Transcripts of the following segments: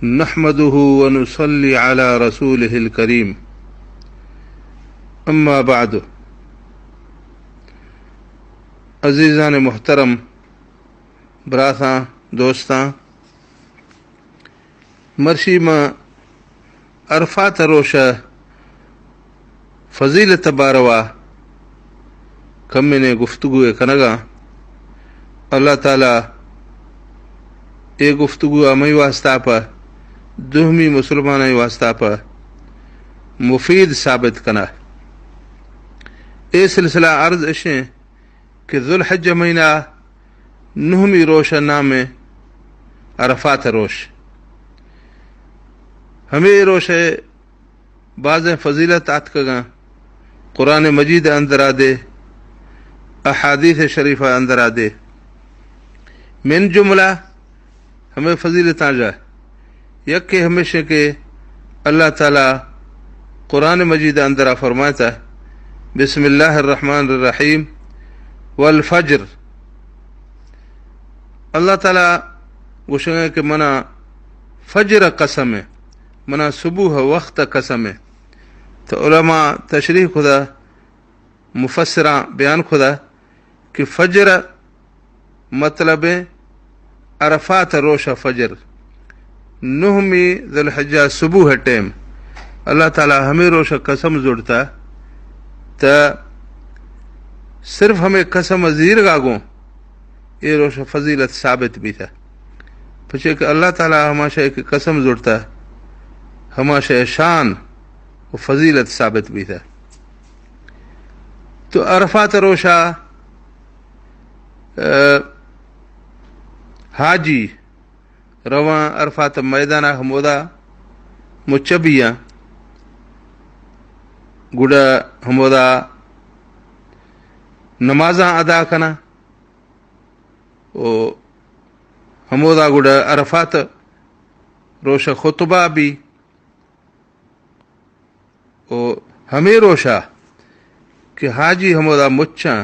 نحمده ونصلي على رسوله الكريم اما بعد. عزیزان محترم، براتاں دوستاں، مرشی میں عرفات روشہ فضیلت باروا کم نے گفتگو کنگا اللہ تعالیٰ اے گفتگو امی واسطہ پا دہمی مسلمان واسطہ پا مفید ثابت کنا. اے سلسلہ عرض اشیں کہ ذوالحج مہینہ نہمی روش نام عرفات روش ہمیں روش بعض فضیلت آت کگا قرآن مجید اندر آدے، احادیث شریفہ اندر آدے. من جملہ ہمیں فضیلت آ جائے یک کہ ہمیشہ کہ اللہ تعالیٰ قرآن مجید اندرا فرماتا بسم اللہ الرحمن الرحیم والفجر. اللہ تعالیٰ گوشنگے کہ منا فجر قسم ہے، منا صبح وقت قسم ہے. تو علماء تشریح خدا مفسراں بیان خدا کہ فجر مطلب عرفات روشہ فجر نہمی ذوالحجہ صبح ٹیم اللہ تعالیٰ ہمیں روشہ قسم جڑتا تا صرف ہمیں قسم زیر گاگوں یہ روشہ فضیلت ثابت بھی تھا. پچھے کہ اللہ تعالیٰ ہماشا ایک قسم جڑتا ہماشا شان و فضیلت ثابت بھی تھا. تو عرفات روشہ حاجی رواں عرفات میدانہ ہمودا مچبیاں گڑا ہمودا نمازاں ادا کنا او ہمودا گڑا عرفات روشہ خطبہ بھی او ہمیں روشہ کہ حاجی ہمودا مچاں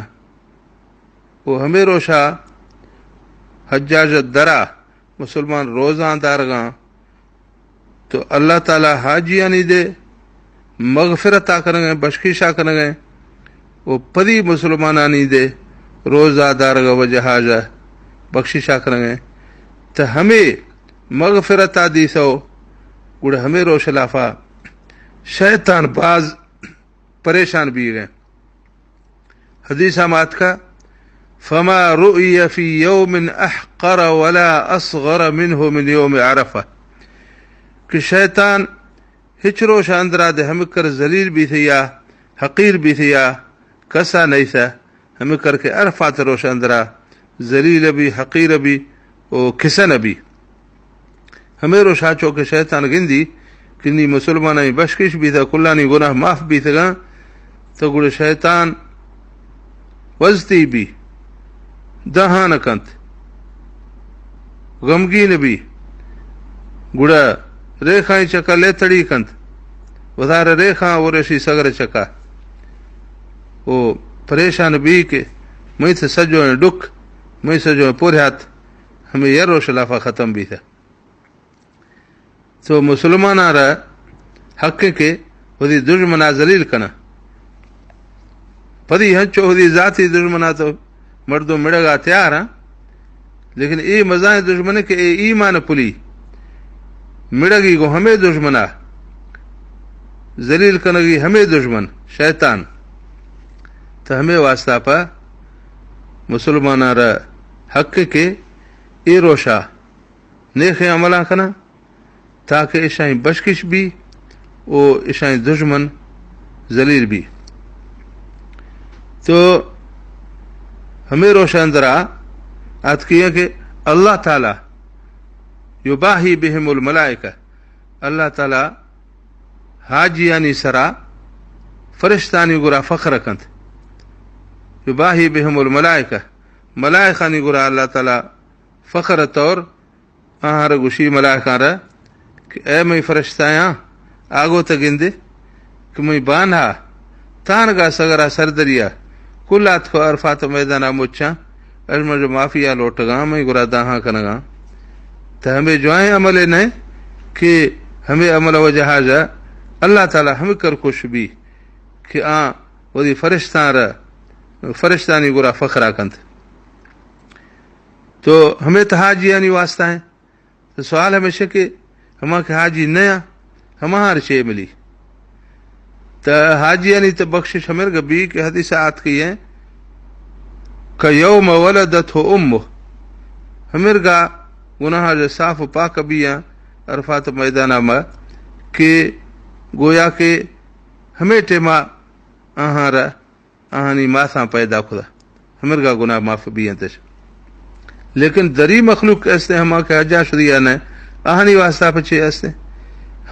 او ہمیں روشہ حجاج درا مسلمان روزاں دارگاں تو اللہ تعالیٰ حاجیانی دے مغفرت کرنگے بخششا کرنگے وہ پری مسلمانانی دے روزہ دارگا وجہ حاجہ بخششا کرنگے. تو ہمیں مغفرت دی سو گڑ ہمیں روش لافا شیطان باز پریشان بھی گئے. حدیث آمات کا فما رؤي في يوم احقر ولا اصغر منه من يوم عرفہ کہ شیطان ہچ روش اندرا دے ہم کر ذلیل بھی تھیا حقیر بھی تھیا کسا نہیں تھا ہم کر کے عرفات روش اندرا ذلیل بھی حقیر بھی او کسن بھی ہمیں روشا چو کہ شیطان گندی کنی مسلمانہ بشکش بھی تھا کلانی گناہ معاف بھی تھا تو گڑ شیطان وزتی بھی دہان کنت غمگین بھی گڑا ریکھائیں چکا لے تڑی کنت ودار ریکھاں وہ رشی سگر چکا وہ پریشان بھی کہ میں سے سجو ہیں ڈک میں سجو ہیں پورے ہاتھ ہمیں یہ روش لافہ ختم بھی تھا. تو مسلمان آ رہا حق کے ودی دشمنا ذلیل کنا پدی ہنچو ودی ذاتی دشمنا تو مردوں مڑگا تیار ہاں لیکن اے مزاح دشمن کہ اے ایمان پلی مڑگی کو ہمیں دشمنا ذلیل کنگی ہمیں دشمن شیطان. تو ہمیں واسطہ پا مسلمان را حق کے اے روشا نیک عملہ کنا تاکہ اشائیں بشکش بھی او اشائیں دشمن ذلیل بھی. تو ہمیں روشہ اندرا آت کیا کہ اللہ تعالیٰ یباہی بہم الملائکہ اللہ تعالیٰ حاجیانی سرا فرشتانی گرا فخر کنت یباہی بہم الملائکہ ملائکانی گرا اللہ تعالیٰ فخر طور آہار گوشی ملائکہ رہا کہ اے میں فرشتایاں آگو تگندے کہ میں بانہا تانگا سگرا سردریا کلات کو عرفات میدانہ مچاں اجمع جو معافیہ لوٹ گا میں گرا داہاں کنگا تو ہمیں جو آئیں عملے نہیں کہ ہمیں عمل و جہاز اللہ تعالیٰ ہمیں کر خوش بھی کہ وہی فرشتانی گرا فخرا کند تو ہمیں تو حاجیانی واسطہ ہیں. تو سوال ہمیشہ کہ ہما کے حاجی نیا ہمار شے ملی تو حاجیانی تو بخشش ہمیں گبی کہ حدیث آت کی ہیں کہ یوم ولدت امہ ہمیں گا گناہ جو صاف و پاک بھی ہیں عرفات میدانہ میں کہ گویا کہ ہمیں ٹیما آہانی ماساں پیدا خدا ہمیں گا گناہ معاف بھی ہیں تش لیکن دری مخلوق ایسے ہما کے حجا شدیا نے آہانی واسطہ پچھے ایسے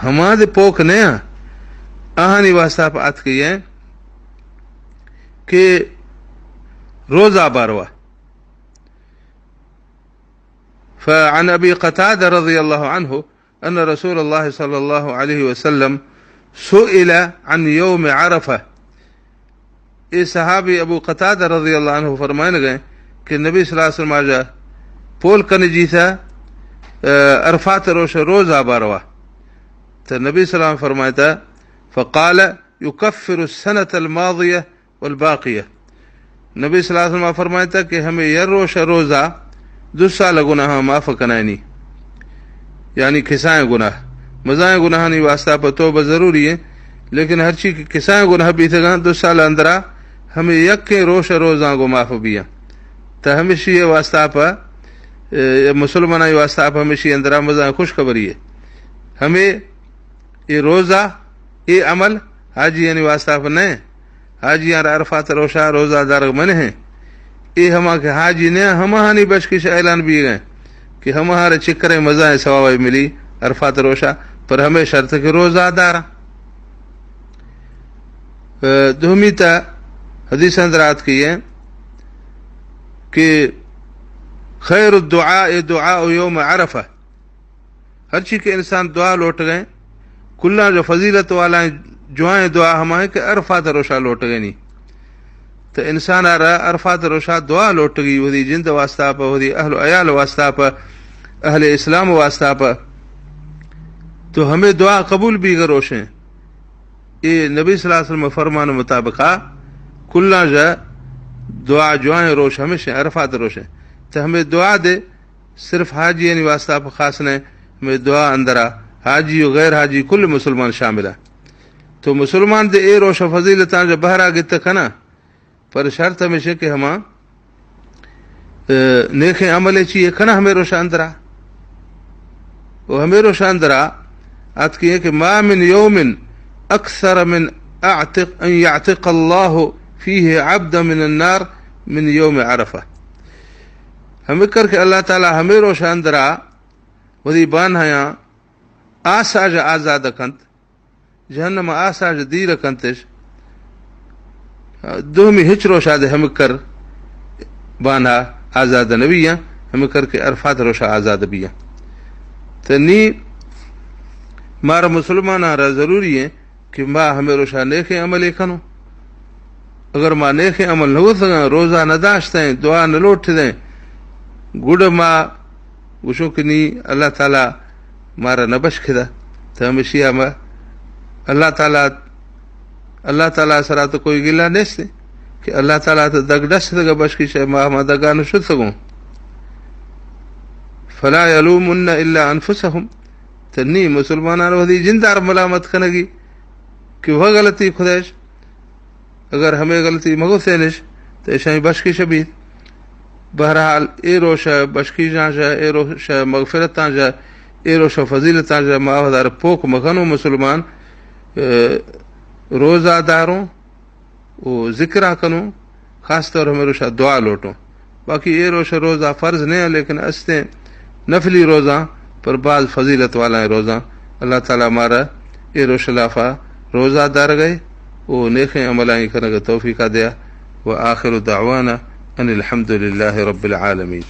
ہما دے پوک نیا آہانی واسطہ پہ آت کی ہیں کہ روزہ باروا. فعن ابي قتادة رضي الله عنه ان رسول الله صلى الله عليه وسلم سئل عن يوم عرفه. یہ صحابی ابو قتادہ رضی اللہ عنہ فرمائے گئے کہ نبی صلی اللہ علیہ وسلم آجا پول کرنے جی تھا عرفات روزہ باروا تو نبی صلی اللہ علیہ وسلم فرمایا تھا فقال يكفر السنة الماضية والباقية. نبی صلی اللہ علیہ وسلم فرمایا تھا کہ ہمیں یہ روزہ 2 سال گناہ معاف کنائنی یعنی کھسائیں گناہ مزائیں گناہ نہیں واسطہ پر توبہ ضروری ہے لیکن ہر چیز کی کھسائیں گناہ بھی تھے 2 سال اندرا ہمیں یک روزاں کو معاف بھی ہیں تو ہمیشہ یہ واسطہ پر مسلمان واسطہ پر ہمیشہ اندرا مزائیں خوشخبری ہے ہمیں یہ روزہ یہ عمل حاجی یعنی واسطہ پر نہیں حاجیاں عرفات روزہ دار من ہیں یہ ہما کے حاجی نے ہمانی بشکش اعلان بھی گئے کہ ہمارے چکرے مزائیں ثواب ملی عرفات روشہ پر ہمیں شرط کے روزہ دارا. دومی تا حدیث اندرات کی ہے کہ خیر الدعاء دعاء یوم عرفہ ہر چیز کے انسان دعا لوٹ گئے کلہ جو فضیلت والا دعائیں دعا ہمائیں کہ عرفات روشہ لوٹ گئے نہیں تو انسان عرفات روشہ دعا لوٹ گئی وہی جند واسطہ پہ وہی اہل عیال واسطہ پہ اہل اسلام واسطہ پہ تو ہمیں دعا قبول بھی کر روشیں. یہ نبی صلی اللہ علیہ وسلم فرمان مطابق کلہ جا دعا جوائیں روش ہمیشہ عرفات روشیں تو ہمیں دعا دے صرف حاجی یعنی واسطہ پہ خاص نہیں ہمیں دعا اندرا حاجی و غیر حاجی کل مسلمان شامل ہے تو مسلمان دے اے روش فضیلتاں جو بہرا گت کنا پر شرط ہمیشہ کہ ہما نیک عمل چیئے کنا ہمیں روش اندرا وہ ہمیں روش اندرا آت کی ہے کہ ما من یوم اکثر من ان یعتق اللہ فیہ عبد من النار من یوم عرفہ. ہمیں کر کے اللہ تعالی ہمیں روش اندرا وہی بانہاں آساج آزاد کنت جہنم آساج دیر کنتش دومی ہچ روشا دے ہم کر بانا آزاد نبیاں ہم کر کے عرفات روشا آزاد بیاں تو نی مارا مسلمان آرہ ضروری ہے کہ ماں ہمیں روشا نیک عمل کنو اگر ماں نیک عمل نہ ہو سکیں روزہ نہ داشت دیں دعا نہ لوٹ دیں گڑ ماں گوشوں کہ نی اللہ تعالیٰ مارا نہ بش کھدا تو ہمیشہ ماں اللہ تعالیٰ سرا تو کوئی گلا نہیں سے کہ اللہ تعالیٰ تو دگ ڈس دگا بش کی شے ماں دگا نہ شد سکوں فلا یلومن الا انفسهم تنی مسلمانان ودی جندار ملامت کنگی کہ وہ غلطی خدایش اگر ہمیں غلطی مگو سینش تو ایشائی بش کی شبید. بہرحال اے روشا بشکی جان جا اے روشا مغفرتان جا اے روشا فضیلتان جا ماہدار پوک مکنو مسلمان روزہ داروں وہ ذکرہ کنوں خاص طور ہمیں روشہ دعا لوٹوں. باقی یہ روشہ روزہ فرض نہیں ہے لیکن استے نفلی روزہ پر بعض فضیلت والا روزہ اللہ تعالیٰ مارا یہ روشہ لافا روزہ دار گئے وہ نیک عملائیں کرنے کا توفیقہ دیا. وآخر دعوانا ان الحمد للہ رب العالمین.